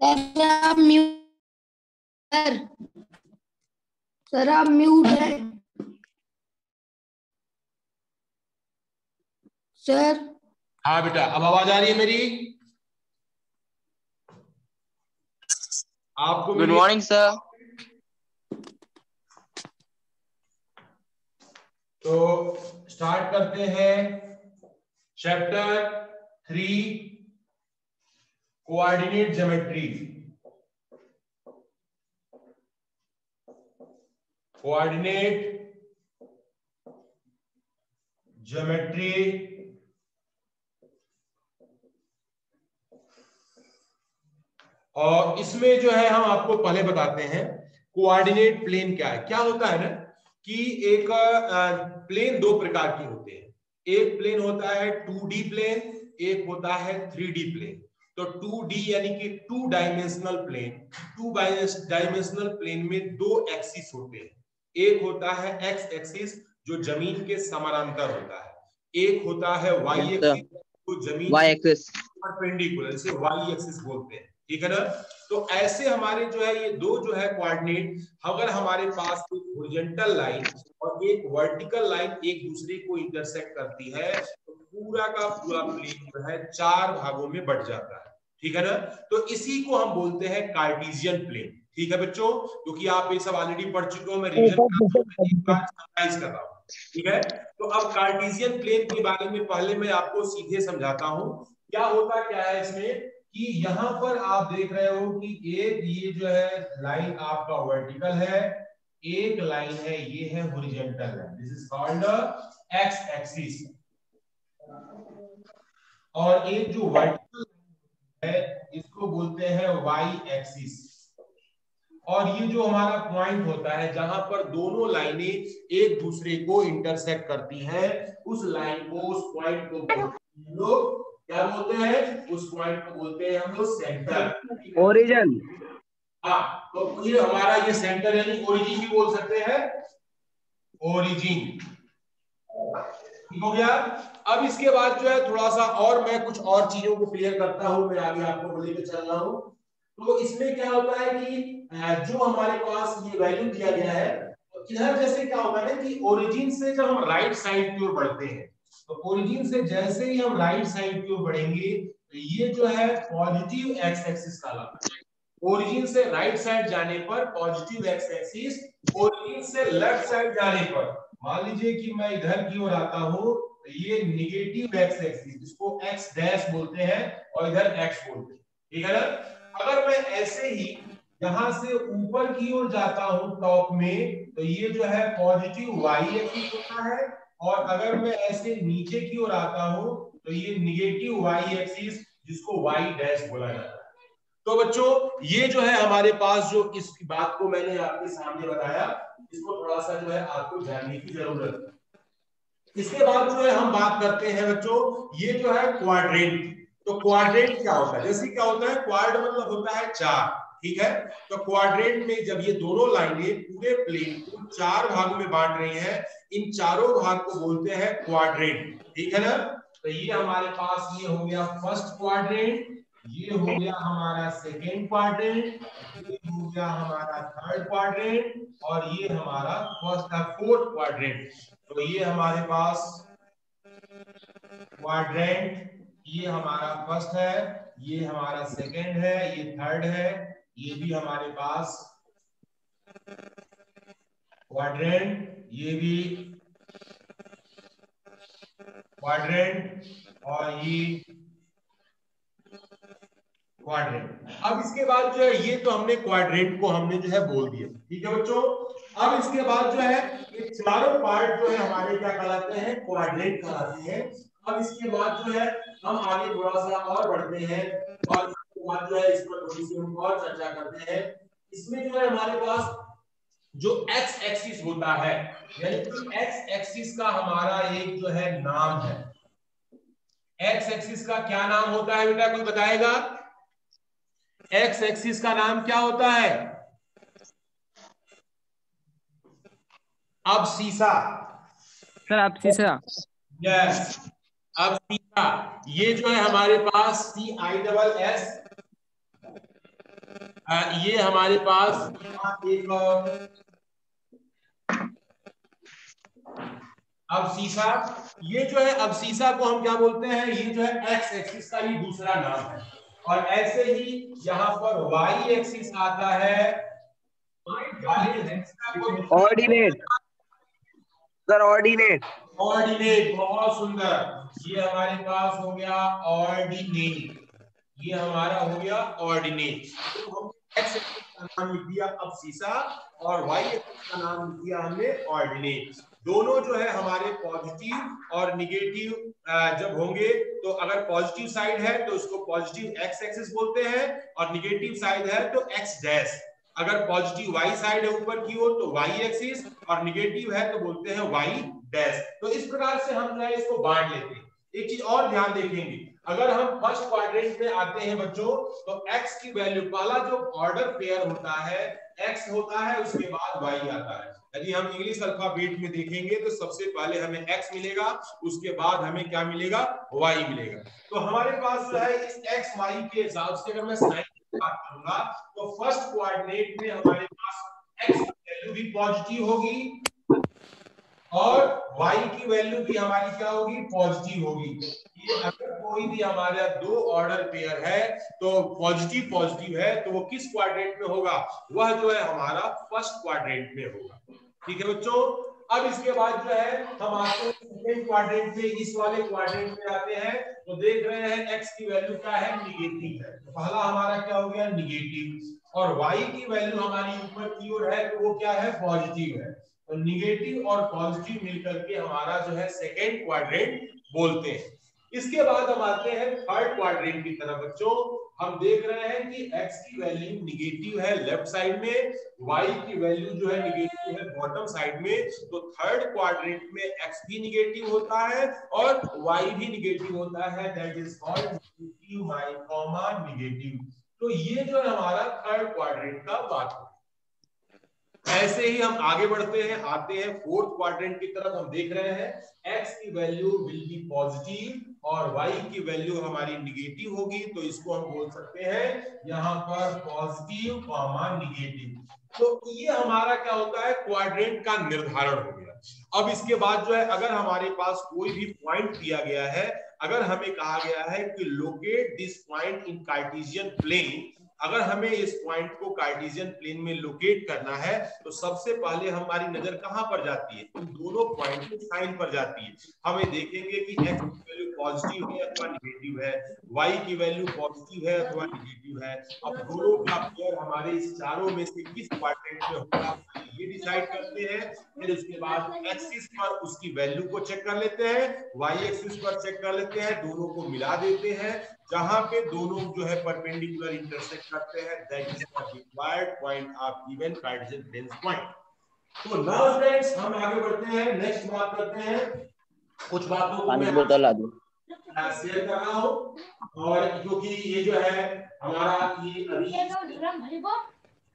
Sir आप mute sir आप mute है सर। हाँ बेटा, अब आवाज आ रही है मेरी? आपको गुड मॉर्निंग सर। तो स्टार्ट करते हैं chapter 3 coordinate geometry. Coordinate geometry और इसमें जो है हम आपको पहले बताते हैं कोऑर्डिनेट प्लेन क्या है। क्या होता है ना कि एक प्लेन दो प्रकार के होते हैं। एक प्लेन होता है 2D प्लेन, एक होता है 3D प्लेन। तो 2D यानी कि two dimensional plane, two dimensional plane में दो एक्सिस होते हैं। एक होता है एक्स एक्सिस जो जमीन के समानांतर होता है, एक होता है वाई एक्सिस जो जमीन से परपेंडिकुलर, इसे वाई एक्सिस बोलते हैं। ठीक है ना। तो ऐसे हमारे जो है ये दो जो है कोऑर्डिनेट, अगर हमारे पास एक हॉरिजॉन्टल लाइन और एक वर्टिकल लाइन एक दूसरे को इंटरसेक्ट करती है तो पूरा का पूरा प्लेन जो है चार भागों में बट जाता है। ठीक है ना। तो इसी को हम बोलते हैं कार्टेशियन प्लेन। ठीक है बच्चों, क्योंकि आप ये सब ऑलरेडी पढ़ चुके हो, मैं रिवीजन एक बार समराइज कर रहा हूं। ठीक है। तो अब कार्टेशियन प्लेन के बारे में पहले मैं आपको सीधे समझाता हूं। क्या होता क्या है इसमें कि यहां पर आप देख रहे हो कि एक ये जो है लाइन आपका वर्टिकल है, एक लाइन है ये है horizontal line, this is called x axis. और एक जो वर्टिकल है इसको बोलते हैं वाई एक्सिस। और ये जो हमारा पॉइंट होता है जहां पर दोनों लाइनें एक दूसरे को इंटरसेक्ट करती है, उस लाइन को, उस पॉइंट को बोलते हैं लोग, क्या बोलते हैं, उस पॉइंट को बोलते हैं हम लोग सेंटर, ओरिजिन। हाँ, तो ये हमारा ये सेंटर यानी ओरिजिन भी बोल सकते हैं, ओरिजिन। ठीक हो गया। अब इसके बाद जो है थोड़ा सा और मैं कुछ और चीजों को क्लियर करता हूं, मैं आगे आपको बोले चल रहा हूं। तो इसमें क्या होता है कि जो हमारे पास ये वैल्यू दिया गया है, तो इधर जैसे क्या होगा ना कि ओरिजिन से जब हम राइट साइड की ओर बढ़ते हैं, तो ओरिजिन से जैसे ही हम राइट साइड की ओर बढ़ेंगे तो ये जो है पॉजिटिव एक्स एक्सिस कहलाता है। ओरिजिन से राइट साइड जाने पर पॉजिटिव एक्स एक्सिस, ओरिजिन से लेफ्ट साइड जाने पर, मान लीजिए कि मैं इधर की ओर आता हूं तो ये निगेटिव एक्स एक्सिस, इसको एक्स डैश बोलते हैं और इधर एक्स बोलते हैं। ठीक है ना। अगर मैं ऐसे ही यहां से ऊपर की ओर जाता हूं टॉप में तो ये जो है पॉजिटिव वाई एक्सिस होता है, और अगर मैं ऐसे नीचे की ओर आता हूं तो ये निगेटिव वाई एक्सिस जिसको वाई डैश बोला जाता है। तो बच्चों ये जो है हमारे पास जो इस बात को मैंने आपके सामने बताया, इसको थोड़ा सा जो है आपको जानने की जरूरत है। इसके बाद जो है हम बात करते हैं बच्चों, ये जो है क्वाड्रेंट। तो क्वाड्रेंट क्या होता है, जैसे क्या होता है, क्वाड मतलब होता है चार। ठीक है। तो क्वाड्रेंट में जब ये दोनों लाइनें पूरे प्लेन को चार भागों में बांट रही हैं, इन चारों भाग को बोलते हैं क्वाड्रेंट। ठीक है ना। तो ये हमारे पास ये हो गया फर्स्ट क्वाड्रेंट, ये हो गया हमारा सेकेंड क्वाड्रेंट, ये हो गया हमारा थर्ड क्वाड्रेंट, और ये हमारा फोर्थ क्वाड्रेंट। तो ये हमारे पास क्वाड्रेंट, ये हमारा फर्स्ट है, ये हमारा सेकेंड है, ये थर्ड है, ये भी हमारे पास क्वाड्रेंट, ये भी क्वाड्रेंट, और ये क्वाड्रेंट। अब इसके बाद जो है ये तो हमने क्वाड्रेंट को हमने जो है बोल दिया। ठीक है बच्चों। अब इसके बाद जो है ये चारों पार्ट जो है हमारे क्या कहलाते हैं, क्वाड्रेंट कहलाते हैं। अब इसके बाद जो है हम आगे थोड़ा सा और बढ़ते हैं, और इसके बाद जो है इस पर थोड़ी सी हम और चर्चा करते हैं। इसमें जो है हमारे पास जो एक्स एक्सिस होता है, यानी कि एक्स एक्सिस का हमारा एक जो है नाम है। एक्स एक्सिस का क्या नाम होता है बेटा, कोई बताएगा? एक्स एक्सिस का नाम क्या होता है? अब सीसा। सर आप सीसा। यस, अब सीसा। ये जो है हमारे पास CISS, ये हमारे पास एक अबसीसा, ये जो है अबसीसा को हम क्या बोलते हैं, ये जो है एक्स एक्सिस का ही दूसरा नाम है। और ऐसे ही यहाँ पर वाई एक्सिस आता है, ऑर्डिनेट सर, ऑर्डिनेट। ऑर्डिनेट, बहुत सुंदर, ये हमारे पास हो गया ऑर्डिनेट, ये हमारा हो गया ऑर्डिनेट। तो हमने एक्स एक्सिस का नाम लिख दिया अबसीसा और वाई एक्सिस का नाम लिख दिया हमने ऑर्डिनेट। दोनों जो है हमारे पॉजिटिव और निगेटिव जब होंगे, तो अगर पॉजिटिव साइड है तो उसको पॉजिटिव एक्स एक्सिस बोलते हैं और निगेटिव साइड है तो एक्स डैश। अगर पॉजिटिव वाई साइड है ऊपर की ओर तो वाई एक्सिस और निगेटिव है तो बोलते हैं वाई डैश। तो इस प्रकार से हम जो है इसको बांट लेते हैं। एक चीज और ध्यान देखेंगे, अगर हम फर्स्ट क्वाड्रेंट में आते हैं बच्चों, तो x की वैल्यू, पहला जो ऑर्डर पेयर होता है x होता है, उसके बाद y आता है। यदि हम इंग्लिश अल्फाबेट में देखेंगे तो सबसे पहले हमें x मिलेगा, उसके बाद हमें क्या मिलेगा, y मिलेगा। तो हमारे पास जो है इस x y के हिसाब से अगर मैं साइन की बात करूंगा तो फर्स्ट क्वाड्रेंट में हमारे पास x की वैल्यू भी पॉजिटिव होगी और y की वैल्यू भी हमारी क्या होगी, पॉजिटिव होगी। ये अगर कोई भी हमारा दो ऑर्डर पेयर है तो पॉजिटिव पॉजिटिव है तो वो किस क्वाड्रेंट में होगा, वह जो है हमारा फर्स्ट क्वाड्रेंट में होगा। ठीक है बच्चों। अब इसके बाद जो है हम आते हैं सेकंड क्वाड्रेंट में, इस वाले क्वाड्रेंट में आते हैं तो देख रहे हैं x की वैल्यू क्या है, निगेटिव है। तो पहला हमारा क्या हो गया, निगेटिव, और y की वैल्यू हमारी ऊपर की ओर है तो वो क्या है, पॉजिटिव है। तो निगेटिव और पॉजिटिव मिलकर के हमारा जो है सेकेंड क्वाड्रेंट बोलते हैं। इसके बाद हम आते हैं थर्ड क्वाड्रेंट की तरफ बच्चों। हम देख रहे हैं कि x की वैल्यू निगेटिव है लेफ्ट साइड में, y की वैल्यू जो है निगेटिव है बॉटम साइड में। तो थर्ड क्वाड्रेंट में x भी निगेटिव होता है और y भी निगेटिव होता है, that is called negative y comma negative. तो ये जो है हमारा थर्ड क्वाड्रेंट का बात है। ऐसे ही हम आगे बढ़ते हैं, आते हैं फोर्थ क्वाड्रेंट की तरफ। हम देख रहे हैं x की वैल्यू विल बी पॉजिटिव और y की वैल्यू हमारी निगेटिव होगी, तो इसको हम बोल सकते हैं यहाँ पर पॉजिटिव कॉमा निगेटिव। तो ये हमारा क्या होता है, क्वाड्रेंट का निर्धारण हो गया। अब इसके बाद जो है अगर हमारे पास कोई भी पॉइंट दिया गया है, अगर हमें कहा गया है कि locate this point in Cartesian plane, अगर हमें इस पॉइंट को कार्टेशियन प्लेन में लोकेट करना है तो सबसे पहले हमारी नजर कहां पर जाती है, उन दोनों पॉइंट के साइन पर जाती है। हमें देखेंगे कि x की वैल्यू पॉजिटिव है अथवा निगेटिव है, y की वैल्यू पॉजिटिव है अथवा निगेटिव है। अब दोनों का पेयर हमारे इस चारों में से किस क्वाड्रेंट में होगा ये डिसाइड करते हैं। फिर उसके बाद एक्सिस पर उसकी वैल्यू को चेक कर लेते हैं, y एक्सिस पर चेक कर लेते हैं, दोनों को मिला देते हैं, जहां पे दोनों जो है परपेंडिकुलर इंटरसेक्ट करते हैं, that is the required point of given Cartesian plane point. तो नाउ फ्रेंड्स हम आगे बढ़ते हैं, नेक्स्ट बात करते हैं, कुछ बातों को मैं शेयर कर रहा हूं और क्योंकि ये जो है हमारा ये अभी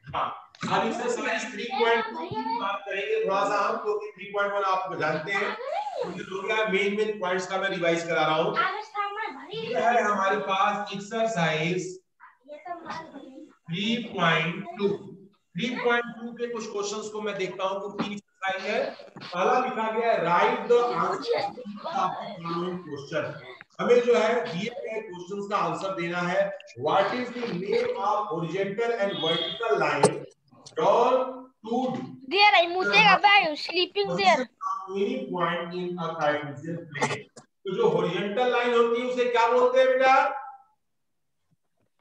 अब एक्सरसाइज 3.2 बात करेंगे थोड़ा सा हम, क्योंकि 3.1 आप जानते हैं मेन पॉइंट्स का मैं रिवाइज करा रहा हूं। ये है हमारे पास एक्सरसाइज 3.2 के कुछ क्वेश्चंस को मैं देखता हूं कि तीन एक्सरसाइज है। पहला लिखा गया है राइट द आंसर क्वेश्चन। हमें जो है दिए गए क्वेश्चंस का आंसर देना है। What is the name of horizontal and vertical line drawn to There, I mutega by sleeping there. any point in a Cartesian plane। तो जो हॉरिजॉन्टल लाइन होती है उसे क्या बोलते हैं बेटा,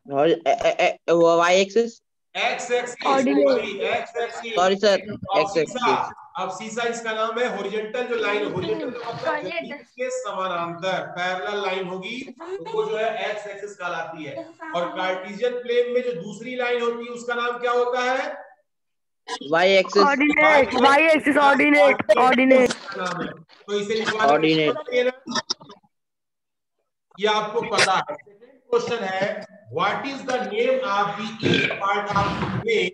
y axis, x axis, sorry sir, x axis. अब सीसा इसका नाम है। हॉरिजॉन्टल जो लाइन, हॉरिजॉन्टल का मतलब इसके समानांतर पैरेलल लाइन होगी तो वो जो है x एक्सिस कहलाती है। और कार्टेशियन प्लेन में जो दूसरी लाइन होती है उसका नाम क्या होता है, y axis, y axis ordinate. तो इसे लिखवाना ये आपको पता है। क्वेश्चन है what is the name of the each part of the plane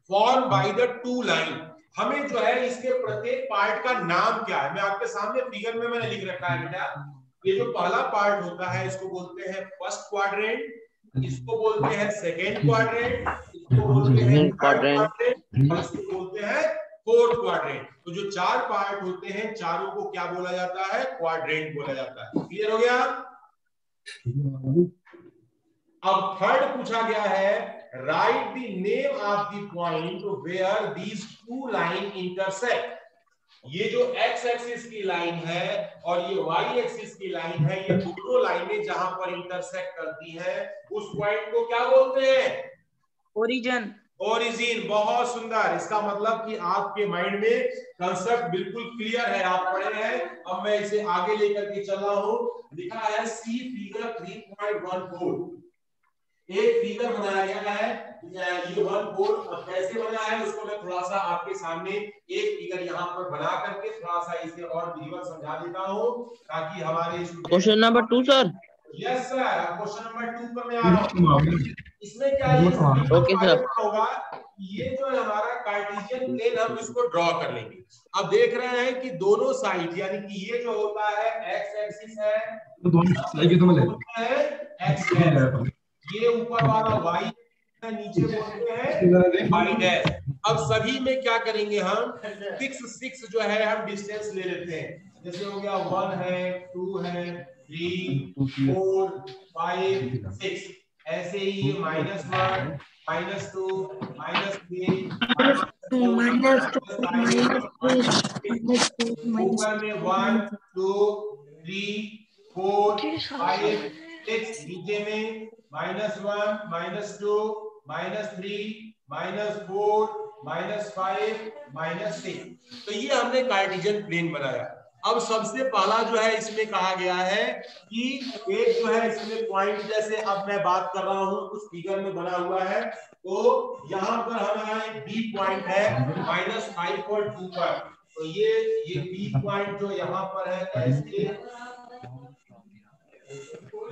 form by the two line. हमें जो है इसके प्रत्येक पार्ट का नाम क्या है, मैं आपके सामने फिगर में मैंने लिख रखा है बेटा। ये जो पहला पार्ट होता है इसको बोलते हैं फर्स्ट क्वाड्रेंट, इसको बोलते हैं सेकेंड क्वाड्रेंट, इसको बोलते हैं थर्ड क्वाड्रेंट क्वाड्रेंट और इसको बोलते हैं फोर्थ क्वाड्रेंट। तो जो चार पार्ट होते हैं चारों को क्या बोला जाता है? क्वाड्रेंट बोला जाता है। क्लियर हो गया? अब थर्ड पूछा गया है, write the name of the point where these two line intersect. ये जो एक्स एक्सिस की लाइन है और ये वाई एक्सिस की लाइन है, ये दोनों लाइनें जहां पर इंटरसेक्ट करती हैं उस पॉइंट को क्या बोलते हैं? ओरिजिन। ओरिजिन। बहुत सुंदर। इसका मतलब कि आपके माइंड में कंसेप्ट बिल्कुल क्लियर है, आप पढ़े हैं। अब मैं इसे आगे लेकर के चल रहा हूं। लिखा है सी फिगर 3.14। एक फिगर बनाया गया है, ये 1/4। अब कैसे बना है उसको मैं थोड़ा सा आपके सामने एक फिगर यहाँ पर बना करके थोड़ा सा इसे और विजुअल समझा देता हूँ ताकि हमारे question number 2 sir. Yes sir, question number 2 पर मैं आ रहा हूँ। इसमें क्या है, ओके सर। होगा ये जो है हमारा कार्टेशियन प्लेन, हम इसको ड्रॉ कर लेंगे। अब देख रहे हैं कि दोनों साइड यानी कि ये जो होता है एक्स एक्सिस है, एक्स एक्सिस, ये ऊपर वाला वाई, नीचे बोलते हैं वाई डैश। अब सभी में क्या करेंगे हम, 6 जो है हम डिस्टेंस ले लेते हैं। जैसे हो गया 1 है, 2 है, 3, 4, 5, 6। ऐसे ही ये -1, -2, -3, ऊपर में 1, 2, 3, 4, 5, 6, नीचे में -1, -2, -3, -4, -5, -6। तो ये हमने कार्टेशियन प्लेन बनाया। अब सबसे पहला जो है इसमें कहा गया है कि एक जो है इसमें पॉइंट, जैसे अब मैं बात कर रहा हूं कुछ फिगर में बना हुआ है, तो यहाँ पर हमारा एक बी पॉइंट है -5 और 2 पर। तो ये बी पॉइंट जो यहाँ पर है, ऐसे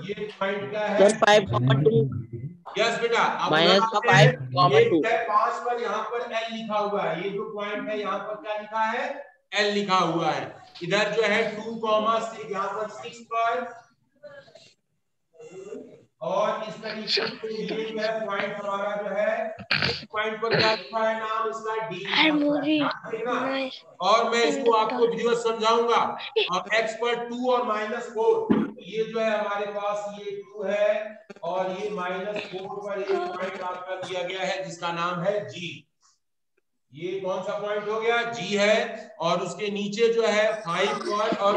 ये पॉइंट क्या है? 5,2। यस बेटा, -5,2। 5 पर यहाँ पर एल लिखा हुआ है। ये जो पॉइंट है यहाँ पर क्या लिखा है? एल लिखा हुआ है। इधर जो है 2,6 यहाँ पर 6 पर, और इस तरीके से ये जो है पॉइंट हमारा जो है पॉइंट पर क्या लिखा है? नाम इसका डी है। और मैं इसको आपको वीडियो समझाऊंगा। और एक्स पर 2 और -4, ये जो है हमारे पास ये 2 है और ये -4 पर एक पॉइंट आपका दिया गया है जिसका नाम है जी। ये कौन सा पॉइंट हो गया? जी है। और उसके नीचे जो है 5 पर और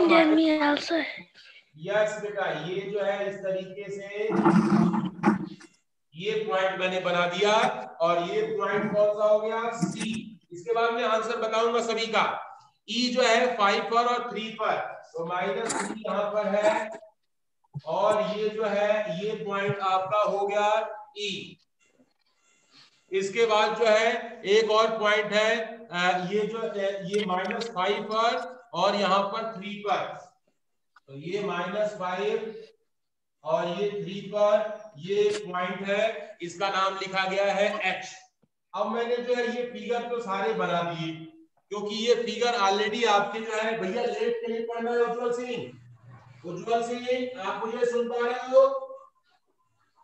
यस बेटा, ये जो है इस तरीके से ये पॉइंट मैंने बना दिया। और ये पॉइंट कौन सा हो गया? सी। इसके बाद मैं आंसर बताऊंगा सभी का। ई जो है 5 पर और 3 पर, तो -3 यहाँ पर है। और ये जो है ये पॉइंट आपका हो गया ई। इसके बाद जो है एक और पॉइंट है, ये जो ये -5 पर और यहाँ पर 3 पर। तो ये -5 और ये 3 पर ये पॉइंट है, इसका नाम लिखा गया है एच। अब मैंने जो है ये फिगर तो सारे बना दिए, क्योंकि ये फिगर ऑलरेडी आपके जो है, भैया लेफ्ट के लिए पढ़ना है। उज्जवल सिंह आप मुझे सुन पा रहे हो?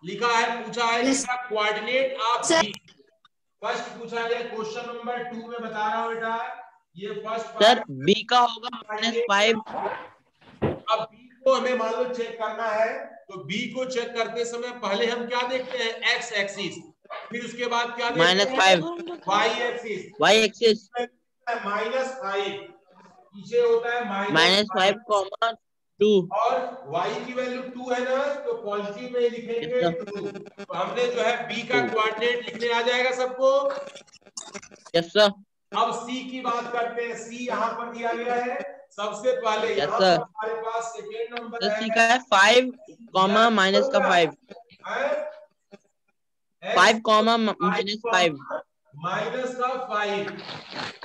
लिखा है, पूछा है इसका कोऑर्डिनेट ऑफ बी। फर्स्ट पूछा गया क्वेश्चन नंबर 2 में बता रहा हूं बेटा, ये फर्स्ट सर बी का होगा -5। अब बी को हमें मान लो चेक करना है, तो बी को चेक करते समय पहले हम क्या देखते हैं? X axis. फिर उसके बाद क्या देखते हैं? -5 वाई एक्सिस। -5 पीछे होता है -5, 2। और y की वैल्यू 2 है ना, तो पॉजिटिव में लिखेंगे 2। तो हमने जो है b का कोऑर्डिनेट लिखने आ जाएगा सबको। Yes sir. अब c की बात करते हैं। c यहाँ पर दिया गया है। सबसे पहले यहाँ पर हमारे पास सेकेंड नंबर है, c का है 5, माइनस का 5, 5, -5, माइनस का 5।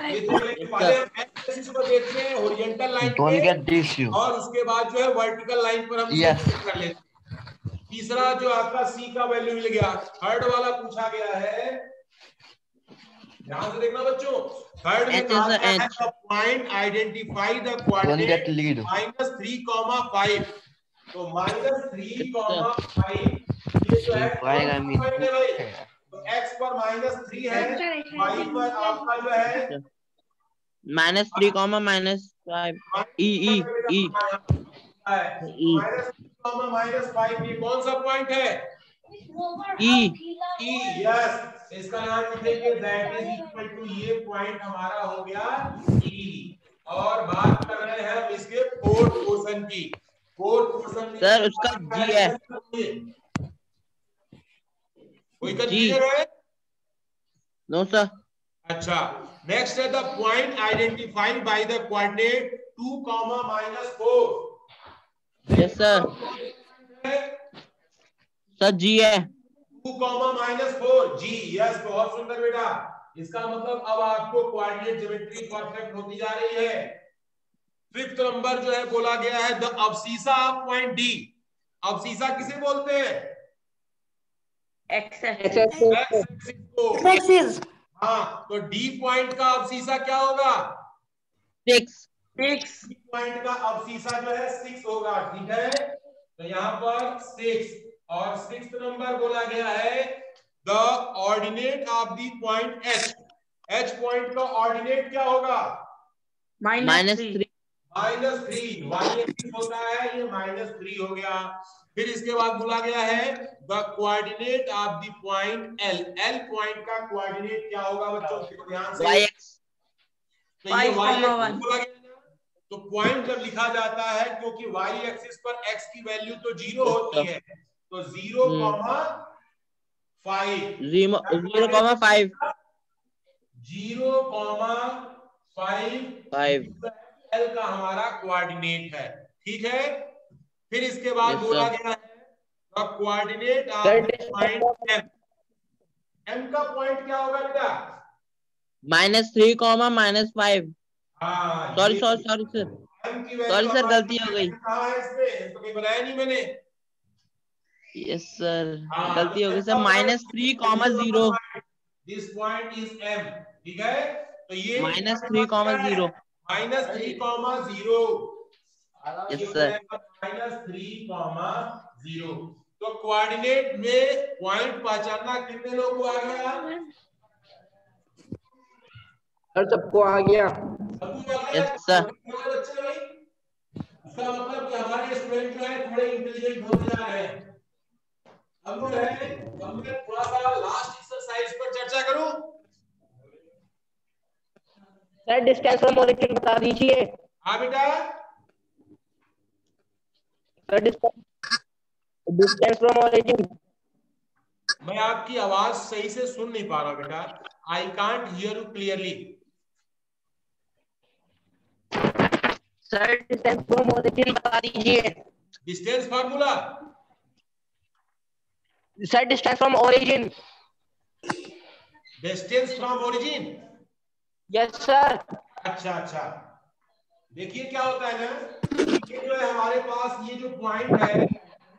ये तो पहले हम एक्स एक्सिस को देखते हैं हॉरिजॉन्टल लाइन पे, और उसके बाद जो है वर्टिकल लाइन पर हम चेक कर लेते हैं। तीसरा जो आपका सी का वैल्यू मिल गया। थर्ड वाला पूछा गया है, ध्यान से देखना बच्चों। थर्ड में कहा गया है the point identify the coordinate -3, 5। तो -3, 5 ये जो है तो एक्स पर -3 है, वाई पर आपका जो है -3, -5 ई ई ई -5, ये कौन सा पॉइंट है? ई ई, यस। इसका नाम लिखेंगे दैट इज इक्वल टू, ये पॉइंट हमारा हो गया ई। और बात कर रहे हैं हम इसके फोर्थ पोर्शन की। फोर्थ पोर्शन में सर उसका जी है, कोई कंफ्यूजन है? No sir. अच्छा, नेक्स्ट है the point identified by the coordinate 2, -4। Yes sir, sir G है। 2, -4 जी, यस। बहुत सुंदर बेटा। इसका मतलब अब आपको कोऑर्डिनेट ज्योमेट्री परफेक्ट होती जा रही है। फिफ्थ नंबर जो है बोला गया है द अब्सिसा ऑफ पॉइंट डी। अब्सिसा किसे बोलते हैं? एक्सेस हाँ, तो डी पॉइंट का अब्सिसा क्या होगा? 6 पॉइंट का अब्सिसा जो है 6 होगा, ठीक है। तो यहाँ पर 6 और 6th नंबर बोला गया है the ordinate of the point H. H point का ऑर्डिनेट क्या होगा? -3 -3। वाई एक्सिस होता है, ये -3 हो गया। फिर इसके बाद बोला गया है the coordinate of the point L. L point का कोऑर्डिनेट क्या होगा बच्चों? ध्यान से। y x। तो ये y एक्सिस बोला गया ना, तो पॉइंट जब लिखा जाता है, क्योंकि y एक्सिस पर x की वैल्यू तो 0 होती है, तो 0,5 0,5 0,5 एल का हमारा कोऑर्डिनेट है, ठीक है। फिर इसके बाद बोला गया है the coordinate of the point M. M का पॉइंट क्या होगा बेटा? -3, -5। हाँ, सॉरी सर, एम की वैल्यू सर गलती हो गई। कहाँ है इसमें? तो कहीं बनाया नहीं मैंने। यस सर, हाँ, गलती हो गई sir. -3, 0। This point is M, ठीक है। तो ये -3, 0। -3,0 यस सर। -3,0। तो कोऑर्डिनेट में पॉइंट पहचानना कितने लोगों को आ गया? सबको आ गया। Yes sir. बच्चे भाई, इसका मतलब कि हमारे स्टूडेंट जो है थोड़े इंटेलिजेंट होते जा रहे हैं। अब जो है मैं थोड़ा सा लास्ट एक्सरसाइज पर चर्चा करूं। सर डिस्टेंस फ्रॉम ओरिजिन बता दीजिए। हाँ बेटा, सर डिस्टेंस फ्रॉम ओरिजिन। मैं आपकी आवाज सही से सुन नहीं पा रहा बेटा। I can't hear you clearly. Sir distance from origin बता दीजिए। Distance formula? Sir distance from origin. Distance from origin? Yes sir. अच्छा, देखिए क्या होता है ना, ये जो है हमारे पास ये जो पॉइंट है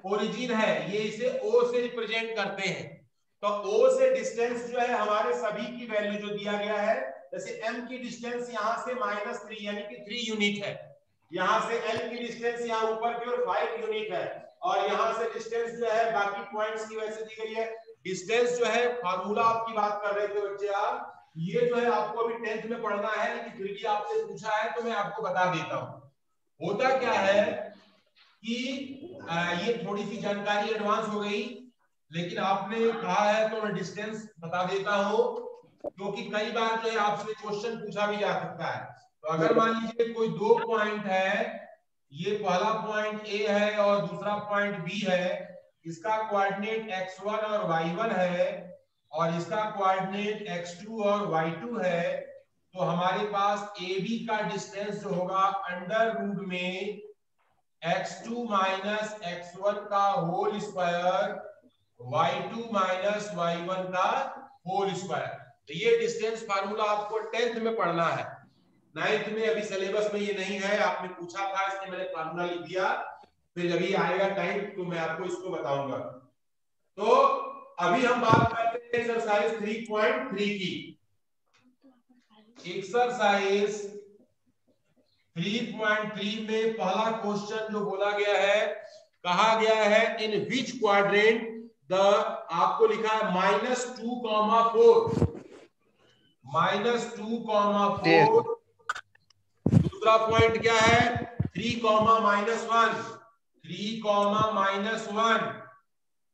ओरिजिन है, ये इसे O से रिप्रेजेंट करते हैं। तो O से डिस्टेंस जो है हमारे सभी की वैल्यू जो दिया गया है, जैसे M की डिस्टेंस यहाँ से -3 यानी कि 3 यूनिट है, यहाँ से L की डिस्टेंस यहाँ ऊपर की ओर 5 यूनिट है, और यहाँ से डिस्टेंस जो है बाकी पॉइंट्स की वैसे दी गई है। डिस्टेंस जो है फार्मूला आपकी बात कर रहे थे बच्चे आप, ये जो है आपको अभी 10th में पढ़ना है, लेकिन फिर भी आपसे पूछा है तो मैं आपको बता देता हूँ। होता क्या है कि ये थोड़ी सी जानकारी एडवांस हो गई, लेकिन आपने कहा है तो मैं डिस्टेंस बता देता हूँ, क्योंकि कई बार जो है आपसे क्वेश्चन पूछा भी जा सकता है। तो अगर मान लीजिए कोई 2 पॉइंट है, ये पहला पॉइंट A है और दूसरा पॉइंट B है, इसका कोऑर्डिनेट x1 और y1 है, और इसका कोऑर्डिनेट x2 और y2 है, तो हमारे पास AB का डिस्टेंस जो होगा अंडर रूट में x2 माइनस x1 का whole square y2 minus y1 का होल स्क्वायर। तो ये डिस्टेंस फार्मूला आपको 10th में पढ़ना है। 9th में अभी सिलेबस में ये नहीं है, आपने पूछा था इसलिए मैंने फार्मूला लिख दिया, फिर अभी आएगा टाइम तो मैं आपको इसको बताऊंगा। तो अभी हम बात करते हैं एक्सरसाइज 3.3 की। एक्सरसाइज 3.3 में पहला क्वेश्चन जो बोला गया है, कहा गया है इन विच क्वाड्रेंट आपको लिखा है -2,4 -2,4। दूसरा पॉइंट क्या है 3, -1 3, -1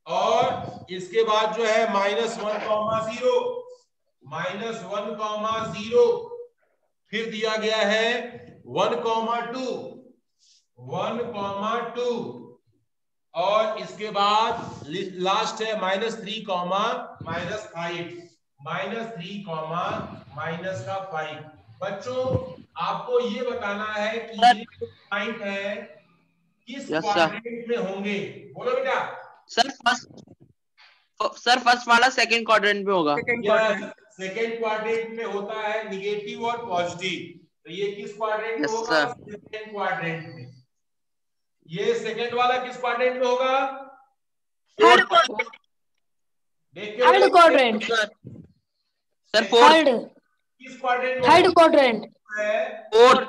और इसके बाद जो है -1,0 -1,0 फिर दिया गया है 1,2 और इसके बाद लास्ट है -3, -5 बच्चों आपको ये बताना है कि ये जो पॉइंट है किस क्वाड्रेंट में होंगे। बोलो बेटा। सर फर्स्ट वाला सेकंड क्वाड्रेंट में होगा। सेकंड क्वाड्रेंट में होता है निगेटिव और पॉजिटिव, तो ये किस क्वाड्रेंट में होगा? सेकंड क्वाड्रेंट में। ये सेकंड वाला किस क्वाड्रेंट में होगा? Third quadrant. Third quadrant. Sir fourth. किस क्वाड्रेंट में? थर्ड क्वाड्रेंट है फोर्थ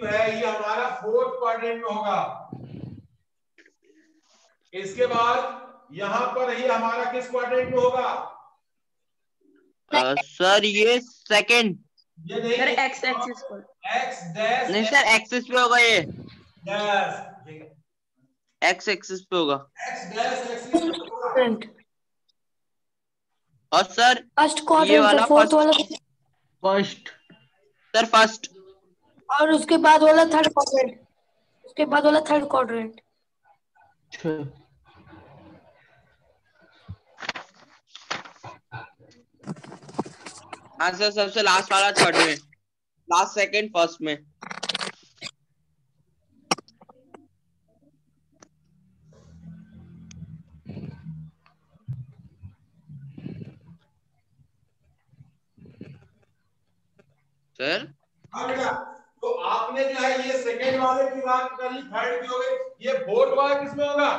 है, ये हमारा फोर्थ क्वाड्रेंट में होगा। इसके बाद यहाँ पर ये हमारा किस क्वाड्रेंट में होगा? सर ये सेकंड। ये नहीं सर एक्स एक्सिस पर। एक्स डैश नहीं सर एक्सिस पे होगा ये। यस एक्स एक्सिस पे होगा। एक्स डैश एक्सिस पे होगा। और सर फर्स्ट ये क्वाड्रेंट वाला फोर्थ वाला फर्स्ट। सर फर्स्ट और उसके बाद वाला थर्ड क्वाड्रेंट। उसके बाद वाला थर्ड क्वाड्रेंट। हाँ सर सबसे लास्ट वाला थर्ड में, लास्ट सेकंड फर्स्ट में। सर हाँ बेटा, तो आपने जो है ये सेकंड वाले की बात कर ली, थर्ड की हो गई, ये फोर्थ वाला किसमें होगा?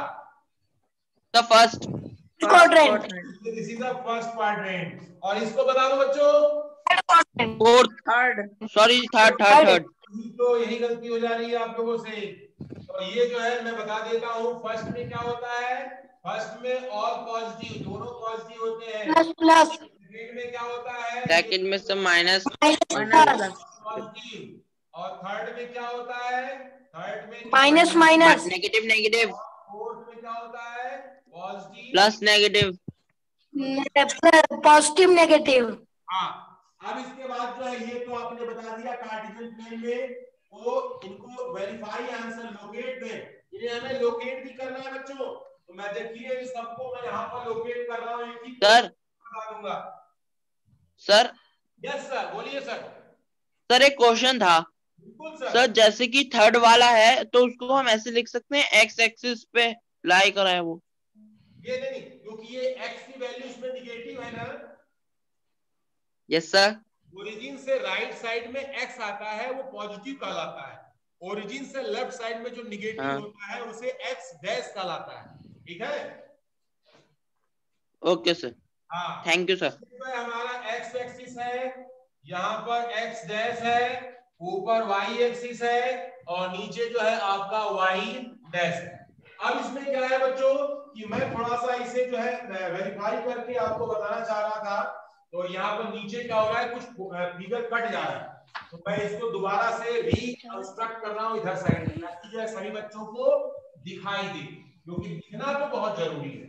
The first quadrant. This is the first quadrant. और इसको बता दो बच्चों फोर्थ थर्ड। Sorry third. तो यही गलती हो जा रही है आप लोगों से। तो ये जो है मैं बता देता हूँ, फर्स्ट में क्या होता है? फर्स्ट में ऑल पॉजिटिव, दोनों पॉजिटिव होते हैं। प्लस सेकंड में क्या होता है? सेकंड में सब माइनस पॉजिटिव। और थर्ड में क्या होता है? थर्ड में माइनस नेगेटिव। फोर्थ में क्या होता है? Positive plus negative. Positive negative. हाँ, अब इसके बाद जो है ये तो आपने बता दिया कार्टेशियन प्लेन में, वो इनको वेरीफाई आंसर लोकेट में, इन्हें हमें लोकेट भी करना है बच्चों। तो मैं देखिए इन सबको मैं यहाँ पर लोकेट कर रहा हूँ, एक ही सर बता दूंगा। सर यस सर, बोलिए सर। सर एक क्वेश्चन था। बिल्कुल सर। सर जैसे कि थर्ड वाला है तो उसको हम ऐसे लिख सकते हैं एक्स एक्सिस पे लाई करा है वो। ये नहीं, क्योंकि ये x की वैल्यू इसमें निगेटिव है ना। Yes sir. ओरिजिन से राइट साइड में x आता है वो पॉजिटिव कहलाता है, ओरिजिन से लेफ्ट साइड में जो निगेटिव होता है उसे x डैश कहलाता है। ठीक है? Okay sir. हाँ, थैंक यू सर। हमारा x एक्सिस है, यहाँ पर x डैश है, ऊपर y एक्सिस है और नीचे जो है आपका y डैश है। अब इसमें क्या है बच्चों कि मैं थोड़ा सा इसे जो है वेरीफाई करके आपको बताना चाह रहा था। तो यहाँ पर नीचे क्या हो रहा है, कुछ फिगर कट जा रहा है, तो मैं इसको दोबारा से रिकंस्ट्रक्ट कर रहा हूँ इधर साइड में, ताकि जो है सभी बच्चों को दिखाई दे, क्योंकि दिखना तो बहुत जरूरी है,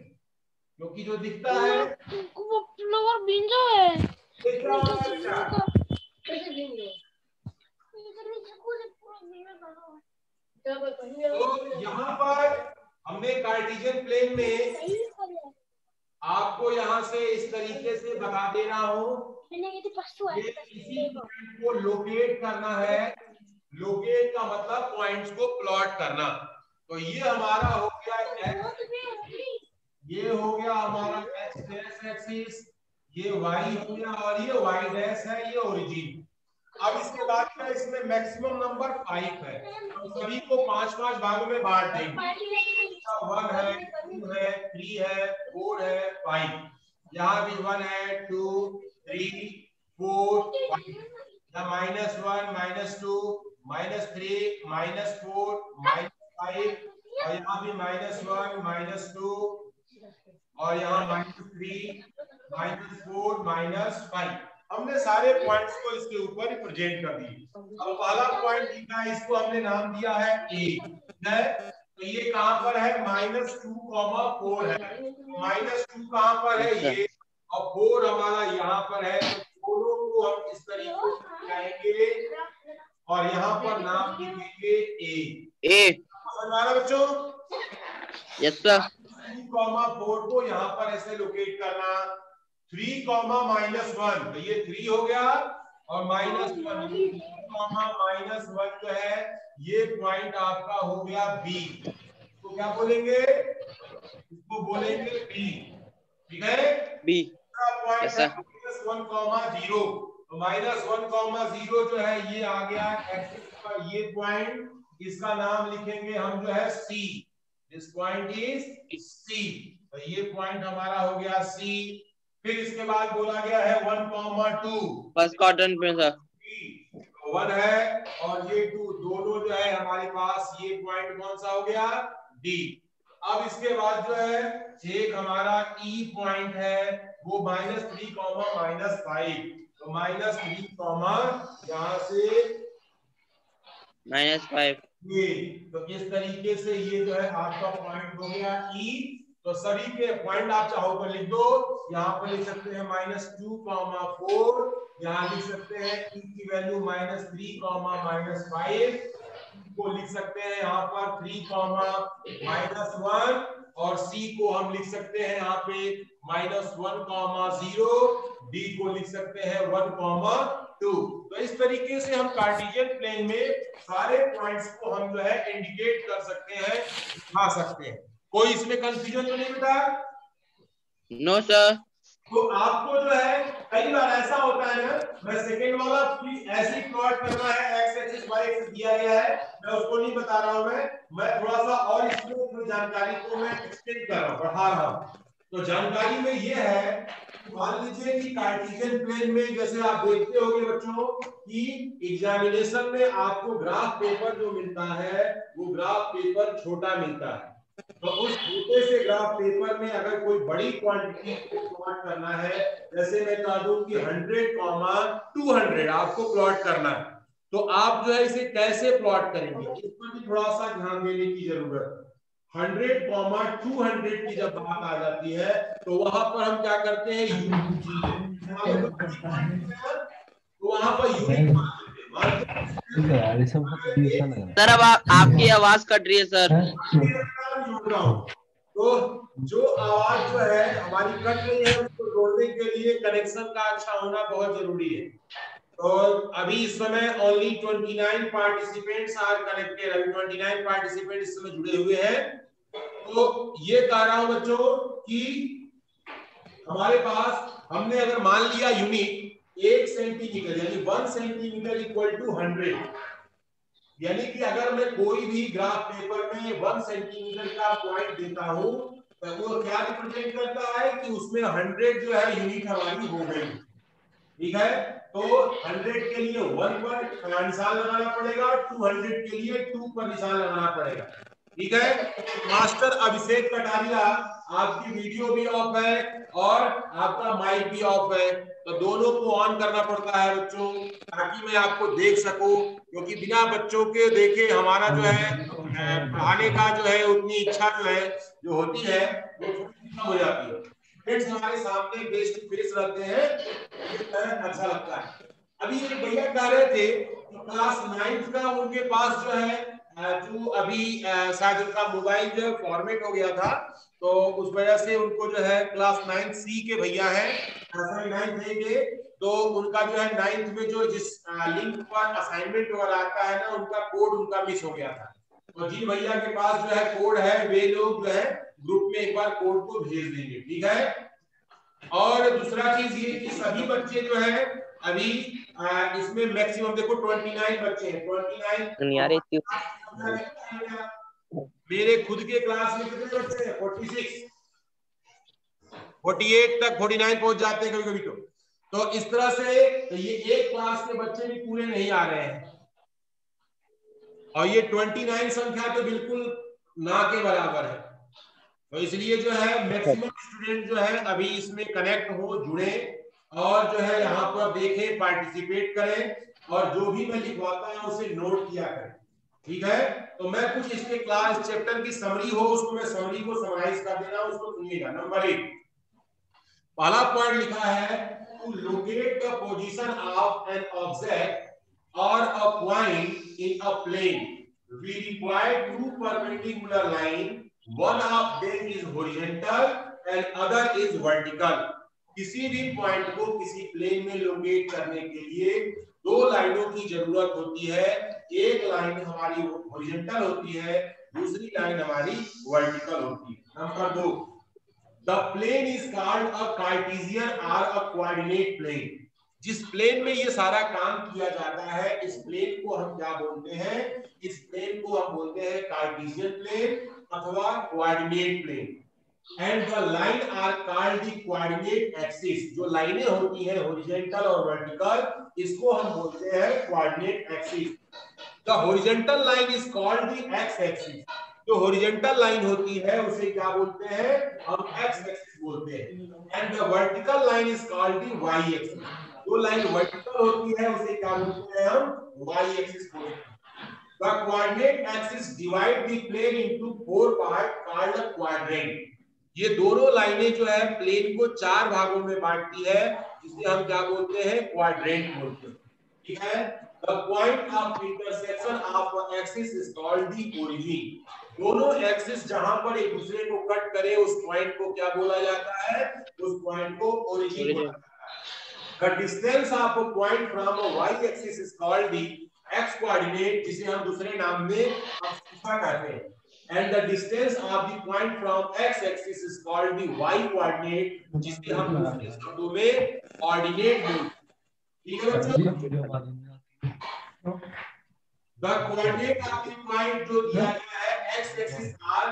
क्योंकि जो दिखता है वो फ्लावर बिंजो है। दिख रहा होगा बेटा। तो यहाँ पर हमने कार्टेशियन प्लेन में आपको यहाँ से इस तरीके से बता दे रहा हूँ, ये इसी पॉइंट को लोकेट करना है। लोकेट का मतलब पॉइंट्स को प्लॉट करना। तो ये हमारा हो गया x, ये हो गया हमारा x डैश एक्सिस, ये y हो गया और ये y डैश है, ये ओरिजिन। अब इसके बाद क्या, इसमें मैक्सिमम नंबर 5 है, हम सभी को 5-5 भागों में बांट देंगे। 1 है, 2 है, 3 है, 4 है, 5। यहाँ भी 1 है, 2, 3, 4, 5। यहाँ -1, -2, -3, -4, -5 और यहाँ भी -1, -2, और यहाँ -3 -4 -5 हमने सारे पॉइंट्स को इसके ऊपर रिप्रेजेंट कर दिए। अब पहला पॉइंट लिखा है, इसको हमने नाम दिया है ए, तो ये कहां पर है -2, 4 है। -2 कहां पर है ये, और 4 हमारा यहाँ पर है, तो दोनों को हम इस तरीके से लिखाएंगे और यहाँ पर नाम लिखेंगे ए। समझ आ रहा बच्चों? Yes sir. 3,4 को यहाँ पर ऐसे लोकेट करना, 3, -1 तो ये 3 हो गया, और -1 -1 जो है ये पॉइंट आपका हो गया बी। तो क्या बोलेंगे, इसको बोलेंगे बी, ठीक है बी। पॉइंट है -1, 0, तो -1, 0 जो है ये आ गया एक्सिस पर, ये पॉइंट, इसका नाम लिखेंगे हम जो है सी। दिस पॉइंट इज सी, तो ये पॉइंट हमारा हो गया सी। फिर इसके बाद बोला गया है 1, 2 फर्स्ट क्वाड्रेंट में सर 1 है, और ये 2 दोनों जो है हमारे पास, ये पॉइंट कौन सा हो गया डी। अब इसके बाद जो है एक हमारा ई पॉइंट है, वो -3, -5, तो -3, यहाँ से -5 ये, तो इस तरीके से ये जो है आपका पॉइंट हो गया ई। तो सभी के पॉइंट आप चाहो तो लिख दो, यहाँ पर लिख सकते हैं -2, 4, यहाँ लिख सकते हैं ई की वैल्यू -3, -5 को लिख सकते हैं यहाँ पर 3, -1, और सी को हम लिख सकते हैं यहाँ पे -1, 0, डी को लिख सकते हैं 1, 2। तो इस तरीके से हम कार्टेशियन प्लेन में सारे पॉइंट्स को हम जो है इंडिकेट कर सकते हैं, दिखा सकते हैं। कोई इसमें कंफ्यूजन तो नहीं बेटा? No sir. तो आपको जो है कई बार ऐसा होता है ना, मैं सेकंड वाला ऐसे ही प्लॉट करना है, एक्स एक्सिस वाई एक्सिस दिया गया है, मैं उसको नहीं बता रहा हूं, मैं थोड़ा सा और इसमें थोड़ी जानकारी को मैं एक्सटेंड कर रहा हूं, बढ़ा रहा हूं। तो जानकारी में ये है, मान लीजिए कि कार्टेशियन प्लेन में जैसे आप देखते होंगे बच्चों कि एग्जामिनेशन में आपको ग्राफ पेपर जो मिलता है वो ग्राफ पेपर छोटा मिलता है। तो उस छोटे से ग्राफ पेपर में अगर कोई बड़ी क्वांटिटी को प्लॉट करना है, जैसे मैं कह दूं कि 100, 200 आपको प्लॉट करना है, तो आप जो है इसे कैसे प्लॉट करेंगे, इस पर भी थोड़ा सा ध्यान देने की जरूरत है। 100, 200 की जब बात आ जाती है तो वहां पर हम क्या करते हैं, तो वहां पर यूनिट सर अब आपकी आवाज कट रही है सर। तो जो आवाज जो है हमारी कट रही है उसको जोड़ने के लिए कनेक्शन का अच्छा होना बहुत जरूरी है। तो अभी इस समय ओनली 29 पार्टिसिपेंट्स आर कनेक्टेड, अभी 29 पार्टिसिपेंट इस समय जुड़े हुए हैं। तो ये कह रहा हूं बच्चों कि हमारे पास हमने अगर मान लिया यूनिट 1 सेंटीमीटर यानी 1 सेंटीमीटर इक्वल टू 100, यानी कि अगर मैं कोई भी ग्राफ पेपर में 1 सेंटीमीटर का पॉइंट देता हूं तो वो क्या रिप्रेजेंट करता है कि उसमें 100 जो है यूनिट हमारी हो गई, ठीक है। तो 100 के लिए 1 पर निशान लगाना पड़ेगा, 200 के लिए 2 पर निशान लगाना पड़ेगा, ठीक है। मास्टर अभिषेक कटारिया, आपकी वीडियो भी ऑफ है और आपका माइक भी ऑफ है, तो दोनों को ऑन करना पड़ता है बच्चों, ताकि मैं आपको देख सकूं, क्योंकि बिना बच्चों के देखे हमारा जो है पढ़ाने का जो है उतनी इच्छा जो है जो होती है वो कम हो जाती है। फ्रेंड्स हमारे सामने फेस टू फेस रहते हैं, अच्छा लगता है। अभी ये भैया कह रहे थे कि क्लास 9th का उनके पास जो है जो अभी शायद उनका मोबाइल जो है फॉर्मेट हो गया था, तो उस वजह से उनको जो है क्लास 9th सी के भैया है 9th देंगे, तो उनका जो है 9th में जो जिस लिंक पर असाइनमेंट वगैरह आता है ना, उनका कोड उनका मिस हो गया था। तो जिन भैया के पास जो है कोड है वे लोग जो है ग्रुप में एक बार कोड को भेज देंगे, ठीक है। और दूसरा चीज ये कि सभी बच्चे जो है अभी इसमें मैक्सिमम देखो 29 बच्चे हैं, 29 मेरे खुद के क्लास में कितने बच्चे हैं 46 48 तक 49 पहुंच जाते हैं कभी कभी। तो इस तरह से तो ये एक क्लास के बच्चे भी पूरे नहीं आ रहे हैं, और ये 29 संख्या तो बिल्कुल ना के बराबर है। तो इसलिए जो है मैक्सिमम स्टूडेंट जो है अभी इसमें कनेक्ट हो, जुड़े और जो है यहाँ पर देखें, पार्टिसिपेट करें और जो भी मैं लिखवाता है उसे नोट किया करें। ठीक है, तो मैं कुछ इसके क्लास चैप्टर की समरी हो उसको मैं समरी को समराइज कर देना, उसको सुनिएगा। नंबर 1 पहला पॉइंट लिखा है, to locate the position of an object और a point in a plane we require two perpendicular line, one of them is horizontal and other is vertical। किसी भी पॉइंट को किसी प्लेन में लोकेट करने के लिए दो लाइनों की जरूरत होती है। एक लाइन हमारी हॉरिजॉन्टल होती है, दूसरी लाइन हमारी वर्टिकल होती है। Number 2 the plane is called a Cartesian और अ कोऑर्डिनेट प्लेन। जिस प्लेन में ये सारा काम किया जाता है इस प्लेन को हम क्या बोलते हैं? इस प्लेन को हम बोलते हैं कार्टेशियन प्लेन अथवा coordinate plane. And the line are called the coordinate axis. जो लाइनें होती हैं हॉरिजॉन्टल और वर्टिकल, इसको हम बोलते हैं coordinate axis. The horizontal line is called the x axis. जो हॉरिजॉन्टल लाइन होती है उसे क्या बोलते हैं? हम एक्स एक्सिस बोलते हैं। And the vertical line is called the Y axis. जो लाइन वर्टिकल होती है उसे क्या बोलते हैं? हम वाई एक्सिस बोलते हैं। The coordinate axis divide the plane into 4 parts called a quadrant। ये दोनों लाइनें जो है प्लेन को 4 भागों में बांटती है, जिसे हम क्या बोलते हैं? क्वाड्रेंट बोलते हैं। ठीक है, the point of intersection of the axis is called the origin। दोनों एक्सिस जहां पर एक दूसरे को कट करे उस पॉइंट को क्या बोला जाता है? उस पॉइंट को ओरिजिन बोला जाता है। The distance of a point from a y axis is called the x coordinate, जिसे हम दूसरे नाम में अक्षरेखा कहते हैं। And the distance of the point from x axis is called the y coordinate, जिसे हम दूसरे शब्दों में कोऑर्डिनेट बोलते हैं। ठीक है बच्चों, the coordinate of the point जो दिया गया है x axis are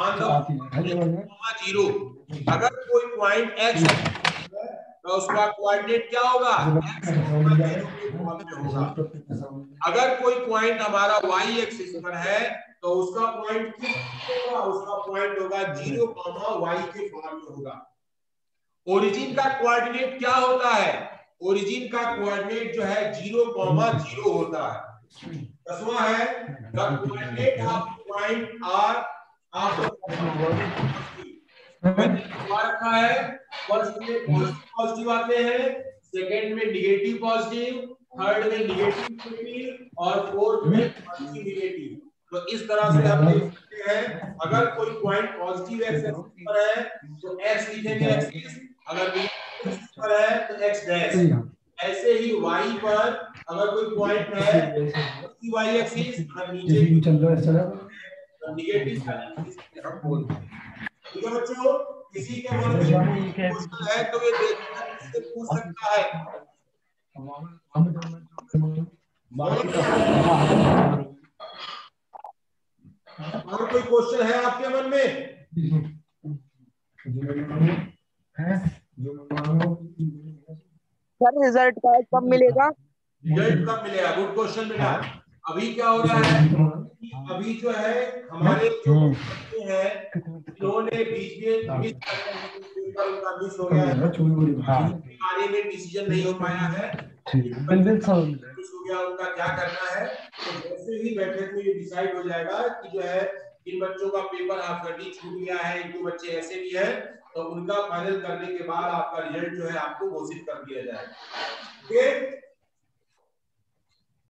on the 0। अगर कोई पॉइंट x तो उसका कोऑर्डिनेट क्या होगा? x के फॉर्म में होगा। अगर कोई पॉइंट हमारा y एक्सिस पर है तो उसका पॉइंट किस होगा? उसका पॉइंट होगा 0, y के फॉर्म में होगा। ओरिजिन का कोऑर्डिनेट क्या होता है? ओरिजिन का कोऑर्डिनेट जो है 0, 0 होता है। 10वां है, the coordinate of point are रखा है। फर्स्ट में पॉजिटिव आते हैं, सेकंड में नेगेटिव पॉजिटिव, थर्ड में नेगेटिव और फोर्थ में पॉजिटिव नेगेटिव। तो इस तरह से हम देख सकते हैं, अगर कोई पॉइंट पॉजिटिव एक्स एक्सिस पर है तो एक्स लिखेंगे एक्सिस, अगर नेगेटिव एक्सिस पर है तो एक्स डैश। ऐसे ही वाई पर अगर कोई पॉइंट है पॉजिटिव वाई एक्सिस और नीचे तो नेगेटिव एक्सिस हम बोलते हैं। ठीक है बच्चों, किसी के मन में क्वेश्चन है तो ये देखना किससे पूछ सकता है। और कोई क्वेश्चन है आपके मन में? सर रिजल्ट कब मिलेगा? रिजल्ट कब मिलेगा? गुड क्वेश्चन बेटा। अभी क्या हो रहा है, अभी जो है हमारे जो बच्चे हैं इन्होंने बीच में मिस पेपर उनका मिस हो गया है, बारे में डिसीजन नहीं हो पाया है, मिस हो गया उनका, क्या करना है। तो जैसे ही बैठे तो ये डिसाइड हो जाएगा कि जो है इन बच्चों का पेपर आपका छूट गया है, एक दो बच्चे ऐसे भी हैं, तो उनका फाइनल करने के बाद आपका रिजल्ट जो है आपको घोषित कर दिया जाएगा।